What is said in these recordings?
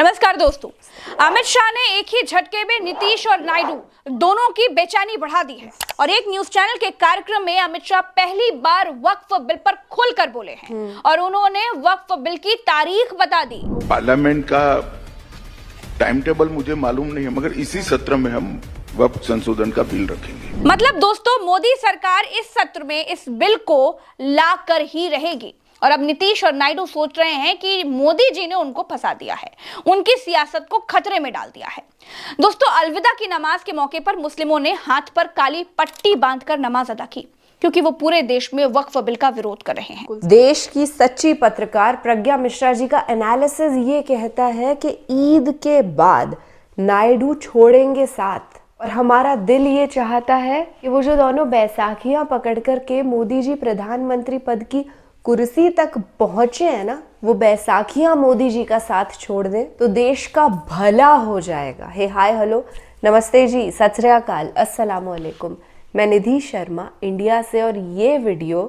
नमस्कार दोस्तों, अमित शाह ने एक ही झटके में नीतीश और नायडू दोनों की बेचैनी बढ़ा दी है और एक न्यूज चैनल के कार्यक्रम में अमित शाह पहली बार वक्फ बिल पर खुलकर बोले हैं और उन्होंने वक्फ बिल की तारीख बता दी। पार्लियामेंट का टाइम टेबल मुझे मालूम नहीं है, मगर इसी सत्र में हम वक्फ संशोधन का बिल रखेंगे। मतलब दोस्तों, मोदी सरकार इस सत्र में इस बिल को ला कर ही रहेगी और अब नीतीश और नायडू सोच रहे हैं कि मोदी जी ने उनको फंसा दिया है, उनकी सियासत को खतरे में डाल दिया है। दोस्तों, अलविदा की नमाज के मौके पर मुस्लिमों ने हाथ पर काली पट्टी बांधकर नमाज अदा की क्योंकि वो पूरे देश में वक्फ बिल का विरोध कर रहे हैं। देश की सच्ची पत्रकार प्रज्ञा मिश्रा जी का एनालिसिस ये कहता है कि ईद के बाद नायडू छोड़ेंगे साथ और हमारा दिल ये चाहता है कि वो जो दोनों बैसाखियां पकड़ कर के मोदी जी प्रधानमंत्री पद की कुर्सी तक पहुंचे हैं ना, वो बैसाखियां मोदी जी का साथ छोड़ दें तो देश का भला हो जाएगा। हे हाय हेलो नमस्ते जी, सत श्री अकाल, अस्सलामु अलैकुम। मैं निधि शर्मा इंडिया से और ये वीडियो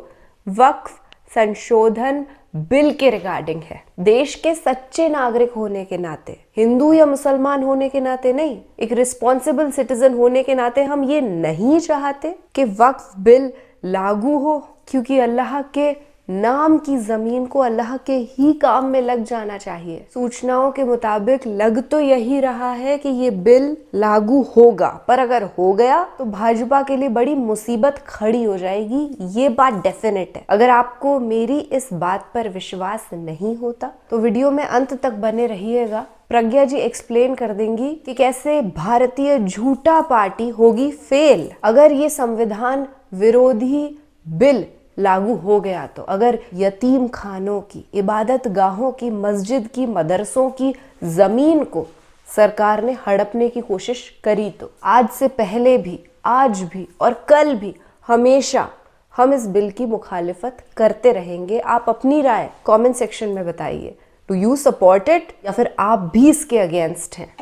वक्फ संशोधन बिल के रिगार्डिंग है। देश के सच्चे नागरिक होने के नाते, हिंदू या मुसलमान होने के नाते नहीं, एक रिस्पॉन्सिबल सिटीजन होने के नाते हम ये नहीं चाहते कि वक्फ बिल लागू हो, क्योंकि अल्लाह के नाम की जमीन को अल्लाह के ही काम में लग जाना चाहिए। सूचनाओं के मुताबिक लग तो यही रहा है कि ये बिल लागू होगा, पर अगर हो गया तो भाजपा के लिए बड़ी मुसीबत खड़ी हो जाएगी, ये बात डेफिनेट है। अगर आपको मेरी इस बात पर विश्वास नहीं होता तो वीडियो में अंत तक बने रहिएगा। प्रज्ञा जी एक्सप्लेन कर देंगी कि कैसे भारतीय झूठा पार्टी होगी फेल अगर ये संविधान विरोधी बिल लागू हो गया तो। अगर यतीम खानों की, इबादत गाहों की, मस्जिद की, मदरसों की जमीन को सरकार ने हड़पने की कोशिश करी तो आज से पहले भी, आज भी और कल भी हमेशा हम इस बिल की मुखालिफत करते रहेंगे। आप अपनी राय कमेंट सेक्शन में बताइए। डू यू सपोर्ट इट या फिर आप भी इसके अगेंस्ट हैं?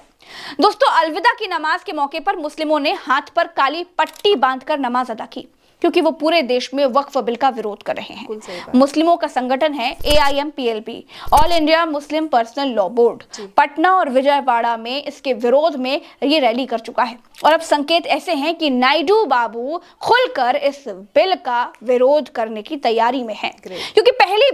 दोस्तों, अलविदा की नमाज के मौके पर मुस्लिमों ने हाथ पर काली पट्टी बांधकर नमाज अदा की क्योंकि वो पूरे देश में वक्फ बिल का विरोध कर रहे हैं। मुस्लिमों का संगठन है AIMPLB, all India Muslim personal law board, Patna और विजयवाड़ा में इसके विरोध में ये रैली कर चुका है और अब संकेत ऐसे हैं कि नायडू बाबू खुलकर इस बिल का विरोध करने की तैयारी में हैं, क्योंकि पहली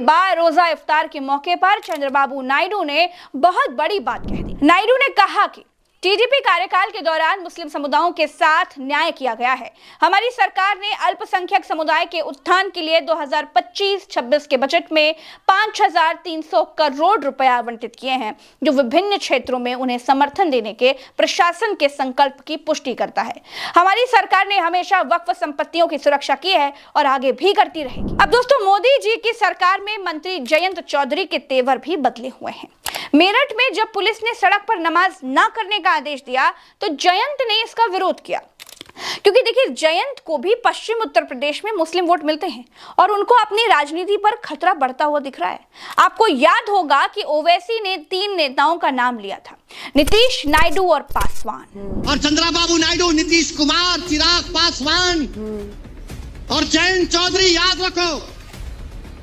बार रोजा इफ्तार के मौके पर चंद्रबाबू नायडू ने बहुत बड़ी बात कह दी। नायडू ने कहा कि TDP कार्यकाल के दौरान मुस्लिम समुदायों के साथ न्याय किया गया है। हमारी सरकार ने अल्पसंख्यक समुदाय के उत्थान के लिए 2025-26 के बजट में 5,300 करोड़ रुपए आवंटित किए हैं, जो विभिन्न क्षेत्रों में उन्हें समर्थन देने के प्रशासन के संकल्प की पुष्टि करता है। हमारी सरकार ने हमेशा वक्फ संपत्तियों की सुरक्षा की है और आगे भी करती रहेगी। अब दोस्तों, मोदी जी की सरकार में मंत्री जयंत चौधरी के तेवर भी बदले हुए हैं। मेरठ में जब पुलिस ने सड़क पर नमाज ना करने का आदेश दिया तो जयंत ने इसका विरोध किया, क्योंकि देखिए, जयंत को भी पश्चिम उत्तर प्रदेश में मुस्लिम वोट मिलते हैं और उनको अपनी राजनीति पर खतरा बढ़ता हुआ दिख रहा है। आपको याद होगा कि ओवैसी ने 3 नेताओं का नाम लिया था, नीतीश, नायडू और पासवान। और चंद्रबाबू नायडू, नीतीश कुमार, चिराग पासवान और जयंत चौधरी, याद रखो,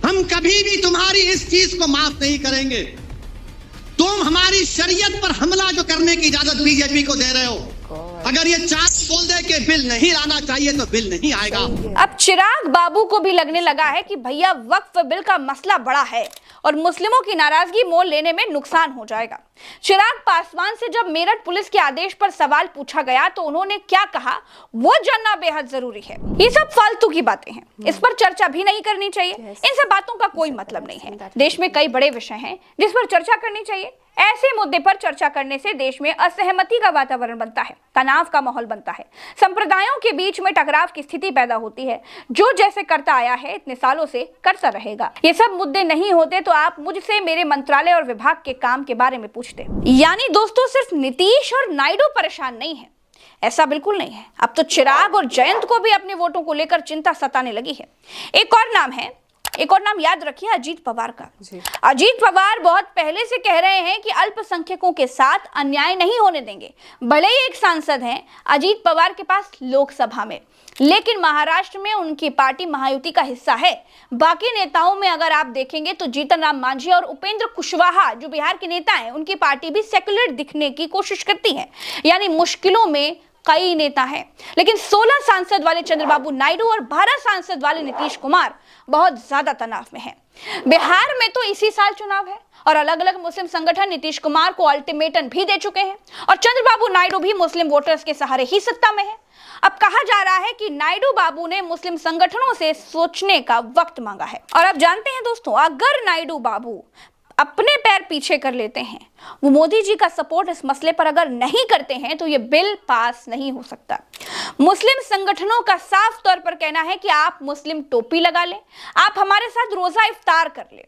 हम कभी भी तुम्हारी इस चीज को माफ नहीं करेंगे। तुम हमारी शरीयत पर हमला जो करने की इजाजत बीजेपी को दे रहे हो, अगर ये चार्ज बोल दे कि बिल नहीं लाना चाहिए तो बिल नहीं आएगा। अब चिराग बाबू को भी लगने लगा है कि भैया वक्फ बिल का मसला बड़ा है और मुस्लिमों की नाराजगी मोल लेने में नुकसान हो जाएगा। चिराग पासवान से जब मेरठ पुलिस के आदेश पर सवाल पूछा गया तो उन्होंने क्या कहा, वो जानना बेहद जरूरी है। ये सब फालतू की बातें हैं, इस पर चर्चा भी नहीं करनी चाहिए। इन सब बातों का कोई मतलब नहीं है। देश में कई बड़े विषय हैं जिस पर चर्चा करनी चाहिए। ऐसे मुद्दे पर चर्चा करने से देश में असहमति का वातावरण बनता है, तनाव का माहौल बनता है, संप्रदायों के बीच में टकराव की स्थिति पैदा होती है। जो जैसे करता आया है इतने सालों से करता रहेगा। ये सब मुद्दे नहीं होते तो आप मुझसे मेरे मंत्रालय और विभाग के काम के बारे में पूछते। यानी दोस्तों, सिर्फ नीतीश और नायडू परेशान नहीं है, ऐसा बिल्कुल नहीं है। अब तो चिराग और जयंत को भी अपने वोटों को लेकर चिंता सताने लगी है। एक और नाम है एक और नाम याद रखिए, अजीत पवार का। अजीत पवार बहुत पहले से कह रहे हैं कि अल्पसंख्यकों के साथ अन्याय नहीं होने देंगे। भले ही एक सांसद हैं अजीत पवार के पास लोकसभा में, लेकिन महाराष्ट्र में उनकी पार्टी महायुति का हिस्सा है। बाकी नेताओं में अगर आप देखेंगे तो जीतन राम मांझी और उपेंद्र कुशवाहा जो बिहार के नेता हैं, उनकी पार्टी भी सेक्युलर दिखने की कोशिश करती है। यानी मुश्किलों में कई नेता हैं, लेकिन 16 सांसद वाले चंद्रबाबू नायडू और 12 सांसद वाले नीतीश कुमार बहुत ज्यादा तनाव में हैं। बिहार में तो इसी साल चुनाव है और अलग अलग मुस्लिम संगठन नीतीश कुमार को अल्टीमेटम भी दे चुके हैं और चंद्रबाबू नायडू भी मुस्लिम वोटर्स के सहारे ही सत्ता में है। अब कहा जा रहा है कि नायडू बाबू ने मुस्लिम संगठनों से सोचने का वक्त मांगा है। और अब जानते हैं दोस्तों, अगर नायडू बाबू अपने पैर पीछे कर लेते हैं, वो मोदी जी का सपोर्ट इस मसले पर अगर नहीं करते हैं, तो ये बिल पास नहीं हो सकता। मुस्लिम संगठनों का साफ तौर पर कहना है कि आप मुस्लिम टोपी लगा लें, आप हमारे साथ रोजा इफ्तार कर लें,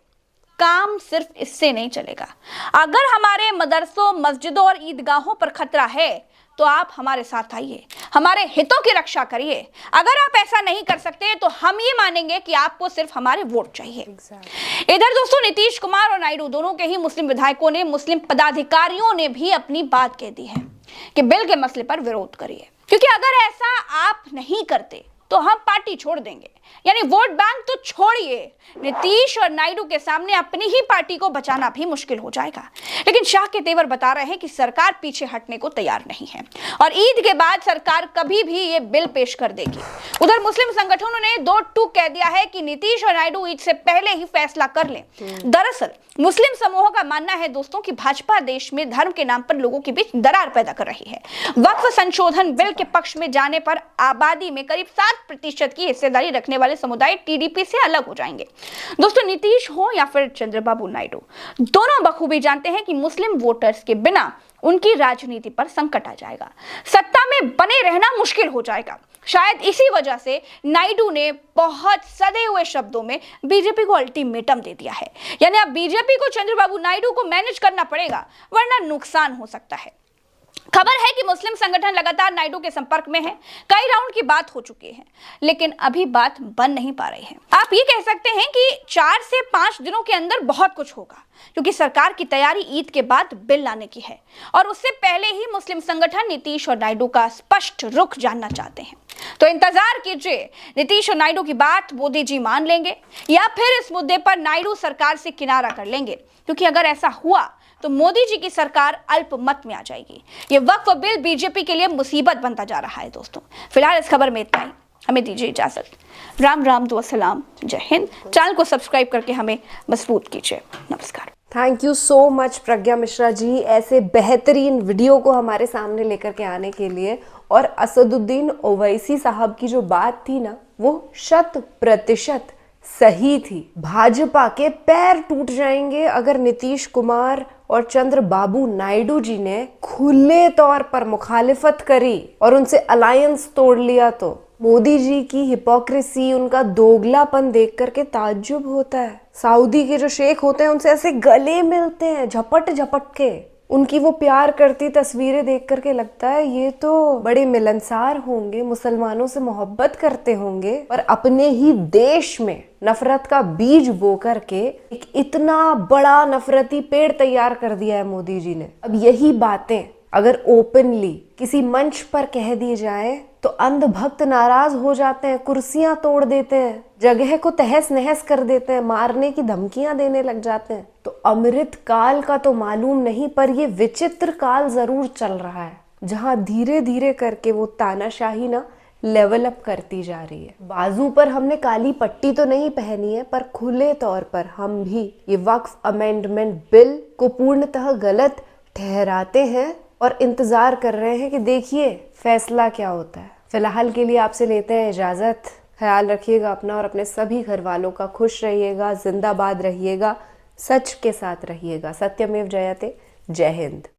काम सिर्फ इससे नहीं चलेगा। अगर हमारे मदरसों, मस्जिदों और ईदगाहों पर खतरा है तो आप हमारे साथ आइए, हमारे हितों की रक्षा करिए। अगर आप ऐसा नहीं कर सकते तो हम ये मानेंगे कि आपको सिर्फ हमारे वोट चाहिए। इधर दोस्तों, नीतीश कुमार और नायडू दोनों के ही मुस्लिम विधायकों ने, मुस्लिम पदाधिकारियों ने भी अपनी बात कह दी है कि बिल के मसले पर विरोध करिए, क्योंकि अगर ऐसा आप नहीं करते तो हम पार्टी छोड़ देंगे। यानी वोट बैंक तो छोड़िए, नीतीश और नायडू के सामने अपनी ही पार्टी को बचाना भी मुश्किल हो जाएगा। लेकिन शाह के तेवर बता रहे हैं कि सरकार पीछे हटने को तैयार नहीं है और ईद के बाद सरकार कभी भी ये बिल पेश कर देगी। उधर मुस्लिम संगठनों ने 2 टूक कह दिया है कि नीतीश और नायडू ईद से पहले ही फैसला कर लें। दरअसल मुस्लिम समूहों का मानना है दोस्तों कि भाजपा देश में धर्म के नाम पर लोगों के बीच दरार पैदा कर रही है। वक्फ संशोधन बिल के पक्ष में जाने पर आबादी में करीब 7% की हिस्सेदारी रखने वाले समुदाय टीडीपी से अलग हो जाएंगे। दोस्तों, नीतीश हो या फिर चंद्रबाबू नायडू, दोनों बखूबी जानते हैं कि मुस्लिम वोटर्स के बिना उनकी राजनीति पर संकट आ जाएगा, सत्ता में बने रहना मुश्किल हो जाएगा। शायद इसी वजह से नायडू ने बहुत सधे हुए शब्दों में बीजेपी को अल्टीमेटम दे दिया है। यानी अब बीजेपी को चंद्रबाबू नायडू को मैनेज करना पड़ेगा, वरना नुकसान हो सकता है। खबर है कि मुस्लिम संगठन लगातार नायडू के संपर्क में है, कई राउंड की बात हो चुकी है, लेकिन अभी बात बन नहीं पा रही है। आप ये कह सकते हैं कि 4 से 5 दिनों के अंदर बहुत कुछ होगा, क्योंकि सरकार की तैयारी ईद के बाद बिल लाने की है और उससे पहले ही मुस्लिम संगठन नीतीश और नायडू का स्पष्ट रुख जानना चाहते हैं। तो इंतजार कीजिए, नीतीश और नायडू की बात मोदी जी मान लेंगे या फिर इस मुद्दे पर नायडू सरकार से किनारा कर लेंगे, क्योंकि अगर ऐसा हुआ तो मोदी जी की सरकार अल्पमत में आ जाएगी। ये वक्फ बिल बीजेपी के लिए मुसीबत बनता जा रहा है। दोस्तों, फिलहाल इस खबर में इतना ही, हमें दीजिए इजाजत। राम राम, दुआ सलाम, जय हिंद। चैनल को सब्सक्राइब करके हमें मजबूत कीजिए। नमस्कार। थैंक यू सो मच प्रज्ञा मिश्रा जी, ऐसे बेहतरीन वीडियो को हमारे सामने लेकर के आने के लिए। और असदुद्दीन ओवैसी साहब की जो बात थी ना, वो 100% सही थी। भाजपा के पैर टूट जाएंगे अगर नीतीश कुमार और चंद्रबाबू नायडू जी ने खुले तौर पर मुखालिफत करी और उनसे अलायंस तोड़ लिया तो। मोदी जी की हिपोक्रेसी, उनका दोगलापन देख करके ताज्जुब होता है। सऊदी के जो शेख होते हैं उनसे ऐसे गले मिलते हैं झपट झपट के। उनकी वो प्यार करती तस्वीरें देख करके लगता है ये तो बड़े मिलनसार होंगे, मुसलमानों से मोहब्बत करते होंगे। और अपने ही देश में नफरत का बीज बो करके एक इतना बड़ा नफरती पेड़ तैयार कर दिया है मोदी जी ने। अब यही बातें अगर ओपनली किसी मंच पर कह दी जाए तो अंधभक्त नाराज हो जाते हैं, कुर्सियां तोड़ देते हैं, जगह को तहस नहस कर देते हैं, मारने की धमकियां देने लग जाते हैं। तो अमृत काल का तो मालूम नहीं, पर ये विचित्र काल जरूर चल रहा है, जहां धीरे धीरे करके वो तानाशाही ना लेवल अप करती जा रही है। बाजू पर हमने काली पट्टी तो नहीं पहनी है, पर खुले तौर पर हम भी ये वक्फ अमेंडमेंट बिल को पूर्णतः गलत ठहराते हैं और इंतजार कर रहे हैं कि देखिए फैसला क्या होता है। फिलहाल के लिए आपसे लेते हैं इजाजत। ख्याल रखिएगा अपना और अपने सभी घर वालों का। खुश रहिएगा, जिंदाबाद रहिएगा, सच के साथ रहिएगा। सत्यमेव जयते। जय हिंद।